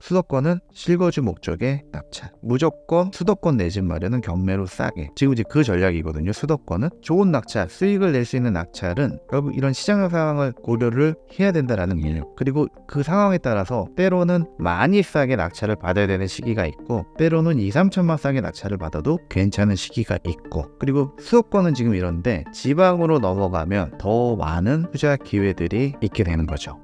수도권은 실거주 목적의 낙찰, 무조건 수도권 내 집 마련은 경매로 싸게. 지금 이제 그 전략이거든요. 수도권은 좋은 낙찰, 수익을 낼 수 있는 낙찰은 결국 이런 시장 상황을 고려를 해야 된다라는 개념. 그리고 그 상황에 따라서 때로는 많이 싸게 낙찰을 받아야 되는 시기가 있고, 때로는 2, 3천만 싸게 낙찰을 받아도 괜찮은 시기가 있고, 그리고 수도권은 지금 이런데 지방으로 넘어가면 더 많은 투자 기회들이 있게 되는 거죠.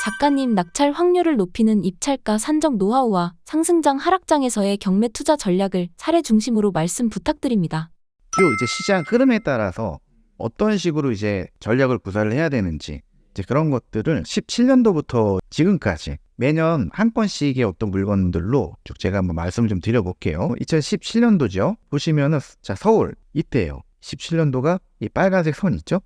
작가님, 낙찰 확률을 높이는 입찰가 산정 노하우와 상승장 하락장에서의 경매 투자 전략을 사례 중심으로 말씀 부탁드립니다. 이제 시장 흐름에 따라서 어떤 식으로 이제 전략을 구사를 해야 되는지, 이제 그런 것들을 17년도부터 지금까지 매년 한 건씩의 어떤 물건들로 쭉 제가 한번 말씀을 좀 드려볼게요. 2017년도죠. 보시면은 자, 서울 이때예요. 17년도가 이 빨간색 선 있죠?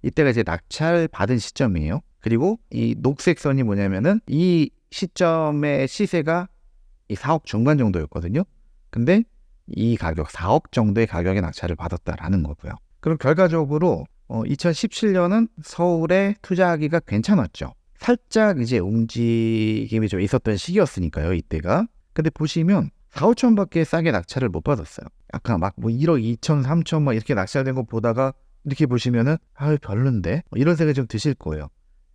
이때가 이제 낙찰 받은 시점이에요. 그리고 이 녹색 선이 뭐냐면은 이 시점의 시세가 이 4억 중반 정도였거든요. 근데 이 가격 4억 정도의 가격에 낙찰을 받았다라는 거고요. 그럼 결과적으로 2017년은 서울에 투자하기가 괜찮았죠. 살짝 이제 움직임이 좀 있었던 시기였으니까요, 이때가. 근데 보시면 4, 5천밖에 싸게 낙찰을 못 받았어요. 아까 막 뭐 1억 2천, 3천 막 이렇게 낙찰된 거 보다가 이렇게 보시면은 별론데 이런 생각이 좀 드실 거예요.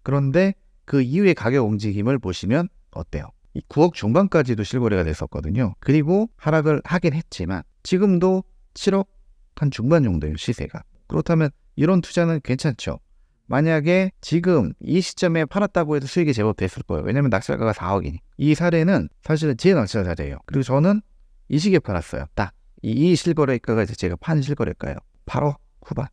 그런데 그 이후의 가격 움직임을 보시면 어때요? 이 9억 중반까지도 실거래가 됐었거든요. 그리고 하락을 하긴 했지만 지금도 7억 한 중반 정도예요, 시세가. 그렇다면 이런 투자는 괜찮죠. 만약에 지금 이 시점에 팔았다고 해도 수익이 제법 됐을 거예요. 왜냐면 낙찰가가 4억이니. 이 사례는 사실은 제 낙찰 사례예요. 그리고 저는 이 시기에 팔았어요. 딱 이 실거래가가 이제 제가 판 실거래가예요. 8억 후반,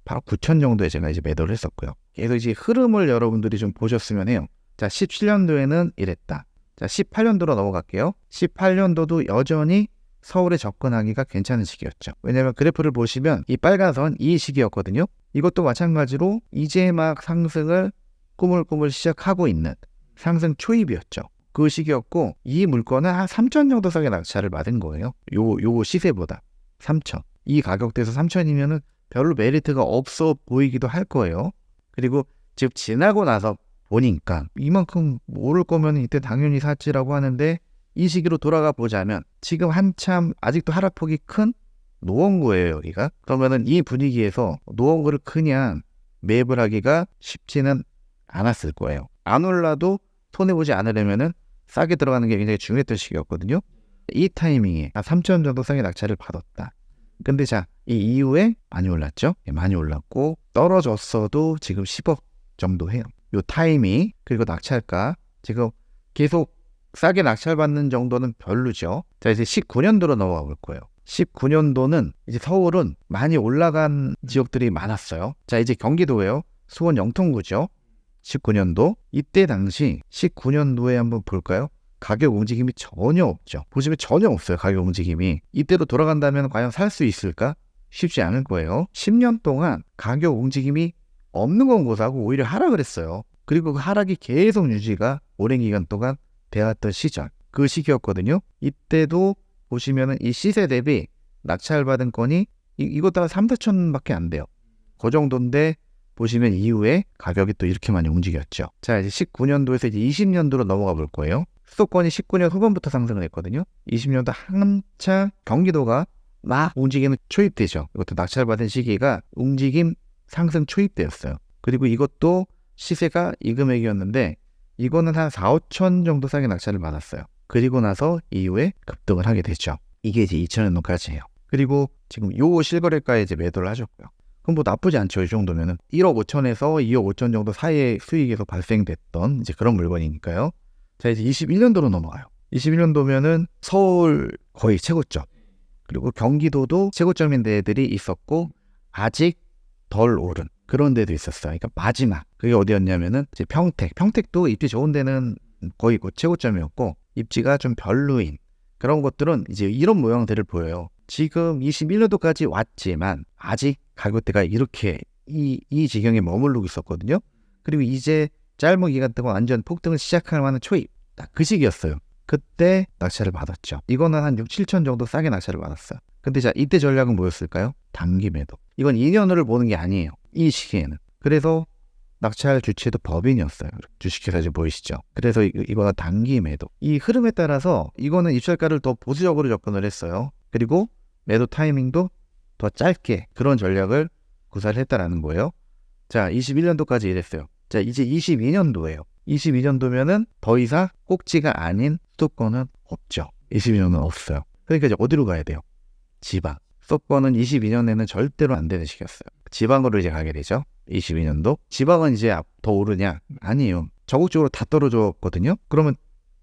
8억 9천 정도에 제가 이제 매도를 했었고요. 그래서 이제 흐름을 여러분들이 좀 보셨으면 해요. 자, 17년도에는 이랬다. 자, 18년도로 넘어갈게요. 18년도도 여전히 서울에 접근하기가 괜찮은 시기였죠. 왜냐면 그래프를 보시면 이 빨간 선 이 시기였거든요. 이것도 마찬가지로 이제 막 상승을 꾸물꾸물 시작하고 있는 상승 초입이었죠. 그 시기였고, 이 물건은 한 3천 정도 싸게 낙찰을 받은 거예요. 요 시세보다 3천. 이 가격대에서 3천이면은 별로 메리트가 없어 보이기도 할 거예요. 그리고 지금 지나고 나서 보니까 이만큼 오를 거면 이때 당연히 샀지라고 하는데, 이 시기로 돌아가 보자면 지금 한참 아직도 하락폭이 큰 노원구예요, 여기가. 그러면은 이 분위기에서 노원구를 그냥 매입을 하기가 쉽지는 않았을 거예요. 안 올라도 손해보지 않으려면은 싸게 들어가는 게 굉장히 중요했던 시기였거든요. 이 타이밍에 한 3천 정도 싸게 낙찰을 받았다. 근데 자, 이 이후에 많이 올랐죠? 많이 올랐고, 떨어졌어도 지금 10억 정도 해요. 요 타이밍, 그리고 낙찰가 지금 계속 싸게 낙찰받는 정도는 별로죠. 자, 이제 19년도로 넘어가 볼 거예요. 19년도는 이제 서울은 많이 올라간 지역들이 많았어요. 자, 이제 경기도예요. 수원 영통구죠. 19년도. 이때 당시 19년도에 한번 볼까요? 가격 움직임이 전혀 없죠. 보시면 전혀 없어요, 가격 움직임이. 이때로 돌아간다면 과연 살 수 있을까? 쉽지 않을 거예요. 10년 동안 가격 움직임이 없는 건 고사하고 오히려 하락을 했어요. 그리고 그 하락이 계속 유지가 오랜 기간 동안 되었던 시절, 그 시기였거든요. 이때도 보시면은 이 시세 대비 낙찰받은 건이 이것도 한 3, 4천밖에 안 돼요. 그 정도인데 보시면 이후에 가격이 또 이렇게 많이 움직였죠. 자, 이제 19년도에서 이제 20년도로 넘어가 볼 거예요. 수도권이 19년 후반부터 상승을 했거든요. 20년도 한참 경기도가 막 움직이는 초입되죠. 이것도 낙찰받은 시기가 움직임 상승 초입되었어요. 그리고 이것도 시세가 이 금액이었는데 이거는 한 4, 5천 정도 싸게 낙찰을 받았어요. 그리고 나서 이후에 급등을 하게 됐죠. 이게 이제 2000년도까지예요. 그리고 지금 요 실거래가에 이제 매도를 하셨고요. 그럼 뭐 나쁘지 않죠. 이 정도면은 1억 5천에서 2억 5천 정도 사이의 수익에서 발생됐던 이제 그런 물건이니까요. 자, 이제 21년도로 넘어가요. 21년도면은 서울 거의 최고점, 그리고 경기도도 최고점인 데들이 있었고 아직 덜 오른 그런 데도 있었어요. 그러니까 마지막 그게 어디였냐면은 이제 평택도 입지 좋은 데는 거의 그 최고점이었고, 입지가 좀 별로인 그런 것들은 이제 이런 모양들을 보여요. 지금 21년도까지 왔지만 아직 가격대가 이렇게 이 지경에 머무르고 있었거든요. 그리고 이제 짧은 기간 동안 완전 폭등을 시작할 만한 초입, 딱 그 시기였어요. 그때 낙찰을 받았죠. 이거는 한 6, 7천 정도 싸게 낙찰을 받았어요. 근데 자, 이때 전략은 뭐였을까요? 단기 매도. 이건 2년을 보는 게 아니에요, 이 시기에는. 그래서 낙찰 주체도 법인이었어요. 주식회사 지금 보이시죠? 그래서 이거는 단기 매도. 이 흐름에 따라서 이거는 입찰가를 더 보수적으로 접근을 했어요. 그리고 매도 타이밍도 더 짧게 그런 전략을 구사를 했다라는 거예요. 자, 21년도까지 이랬어요. 자, 이제 22년도예요. 22년도면은 더 이상 꼭지가 아닌 수도권은 없죠. 22년은 없어요. 그러니까 이제 어디로 가야 돼요? 지방. 수도권은 22년에는 절대로 안 되는 시기였어요. 지방으로 이제 가게 되죠. 22년도. 지방은 이제 더 오르냐? 아니에요. 전국적으로 다 떨어졌거든요. 그러면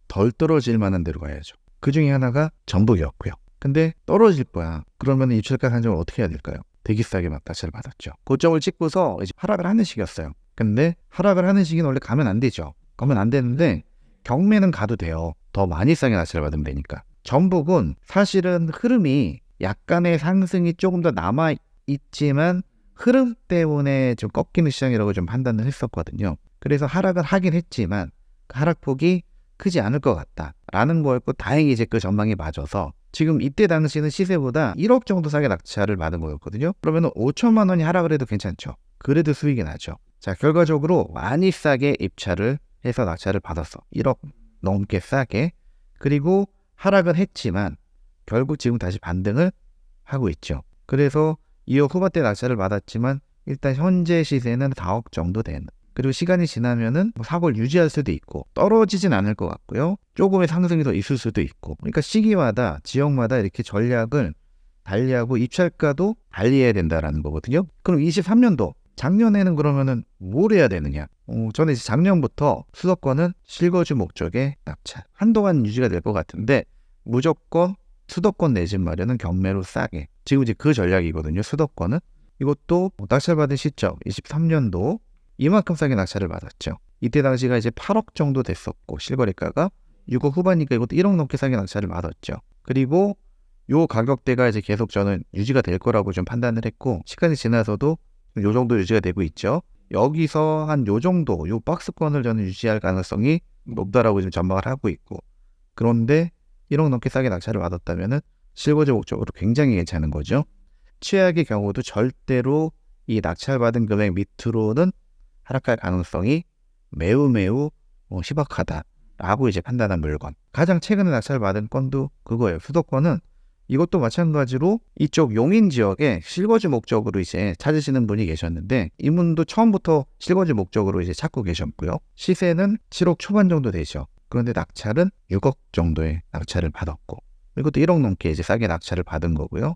덜 떨어질 만한 데로 가야죠. 그 중에 하나가 전북이었고요. 근데 떨어질 거야. 그러면 입찰가 산정을 어떻게 해야 될까요? 되게 싸게 막 낙찰을 받았죠. 고점을 찍고서 이제 하락을 하는 시기였어요. 근데 하락을 하는 시기는 원래 가면 안 되죠. 가면 안 되는데 경매는 가도 돼요. 더 많이 싸게 낙찰을 받으면 되니까. 전북은 사실은 흐름이 약간의 상승이 조금 더 남아있지만 흐름 때문에 좀 꺾이는 시장이라고 좀 판단을 했었거든요. 그래서 하락을 하긴 했지만 그 하락폭이 크지 않을 것 같다라는 거였고 다행히 이제 그 전망이 맞아서 지금 이때 당시는 시세보다 1억 정도 싸게 낙찰을 받은 거였거든요. 그러면 5천만 원이 하락을 해도 괜찮죠. 그래도 수익이 나죠. 자, 결과적으로 많이 싸게 입찰을 해서 낙찰을 받았어. 1억 넘게 싸게. 그리고 하락은 했지만 결국 지금 다시 반등을 하고 있죠. 그래서 2억 후반대 낙찰을 받았지만 일단 현재 시세는 4억 정도 되는. 그리고 시간이 지나면은 사고를 유지할 수도 있고 떨어지진 않을 것 같고요. 조금의 상승이 더 있을 수도 있고. 그러니까 시기마다 지역마다 이렇게 전략을 달리하고 입찰가도 달리해야 된다라는 거거든요. 그럼 23년도 작년에는 그러면은 뭘 해야 되느냐? 저는 이제 작년부터 수도권은 실거주 목적의 낙찰 한동안 유지가 될 것 같은데 무조건 수도권 내 집 마련은 경매로 싸게. 지금 이제 그 전략이거든요. 수도권은. 이것도 낙찰받은 시점 23년도 이만큼 싸게 낙찰을 받았죠. 이때 당시가 이제 8억 정도 됐었고 실거래가가 6억 후반이니까 이것도 1억 넘게 싸게 낙찰을 받았죠. 그리고 요 가격대가 이제 계속 저는 유지가 될 거라고 좀 판단을 했고 시간이 지나서도 요 정도 유지가 되고 있죠. 여기서 한 요 정도 요 박스권을 저는 유지할 가능성이 높다라고 지금 전망을 하고 있고 그런데 1억 넘게 싸게 낙찰을 받았다면은 실거주 목적으로 굉장히 괜찮은 거죠. 최악의 경우도 절대로 이 낙찰받은 금액 밑으로는 하락할 가능성이 매우 희박하다라고 이제 판단한 물건. 가장 최근에 낙찰받은 건도 그거예요. 수도권은 이것도 마찬가지로 이쪽 용인 지역에 실거주 목적으로 이제 찾으시는 분이 계셨는데 이분도 처음부터 실거주 목적으로 이제 찾고 계셨고요. 시세는 7억 초반 정도 되죠. 그런데 낙찰은 6억 정도의 낙찰을 받았고 이것도 1억 넘게 이제 싸게 낙찰을 받은 거고요.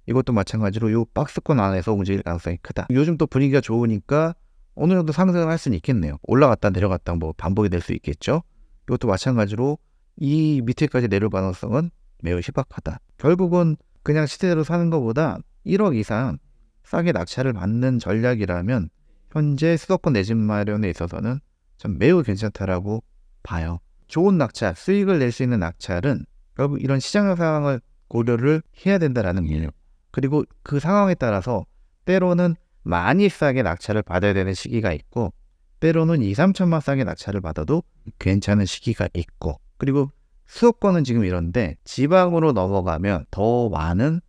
이것도 마찬가지로 이 박스권 안에서 움직일 가능성이 크다. 요즘 또 분위기가 좋으니까 어느 정도 상승을 할 수는 있겠네요. 올라갔다 내려갔다 뭐 반복이 될 수 있겠죠. 이것도 마찬가지로 이 밑에까지 내려올 가능성은 매우 희박하다. 결국은 그냥 시세대로 사는 것보다 1억 이상 싸게 낙찰을 받는 전략이라면 현재 수도권 내 집 마련에 있어서는 참 매우 괜찮다라고 봐요. 좋은 낙찰, 수익을 낼 수 있는 낙찰은 결국 이런 시장 상황을 고려를 해야 된다라는 거예요. 그리고 그 상황에 따라서 때로는 많이 싸게 낙찰을 받아야 되는 시기가 있고 때로는 2, 3천만 싸게 낙찰을 받아도 괜찮은 시기가 있고 그리고 수도권은 지금 이런데 지방으로 넘어가면 더 많은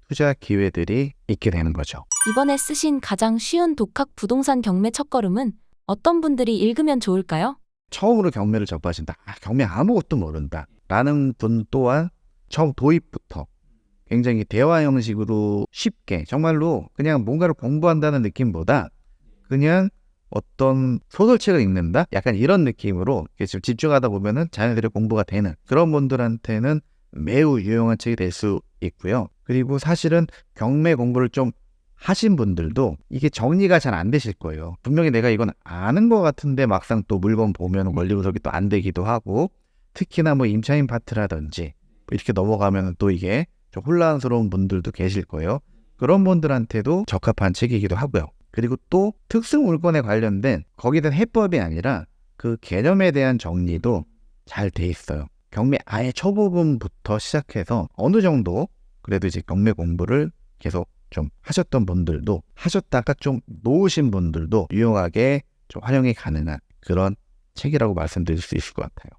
투자 기회들이 있게 되는 거죠. 이번에 쓰신 가장 쉬운 독학 부동산 경매 첫걸음은 어떤 분들이 읽으면 좋을까요? 처음으로 경매를 접하신다. 경매 아무것도 모른다. 라는 분 또한 처음 도입부터 굉장히 대화 형식으로 쉽게 정말로 그냥 뭔가를 공부한다는 느낌보다 그냥 어떤 소설책을 읽는다? 약간 이런 느낌으로 좀 집중하다 보면은 자연스레 공부가 되는 그런 분들한테는 매우 유용한 책이 될 수 있고요. 그리고 사실은 경매 공부를 좀 하신 분들도 이게 정리가 잘 안 되실 거예요. 분명히 내가 이건 아는 것 같은데 막상 또 물건 보면 원리 분석이 또 안 되기도 하고 특히나 뭐 임차인 파트라든지 이렇게 넘어가면 또 이게 좀 혼란스러운 분들도 계실 거예요. 그런 분들한테도 적합한 책이기도 하고요. 그리고 또 특수 물건에 관련된 거기에 대한 해법이 아니라 그 개념에 대한 정리도 잘 돼 있어요. 경매 아예 초보분부터 시작해서 어느 정도 그래도 이제 경매 공부를 계속 좀 하셨던 분들도 하셨다가 좀 놓으신 분들도 유용하게 좀 활용이 가능한 그런 책이라고 말씀드릴 수 있을 것 같아요.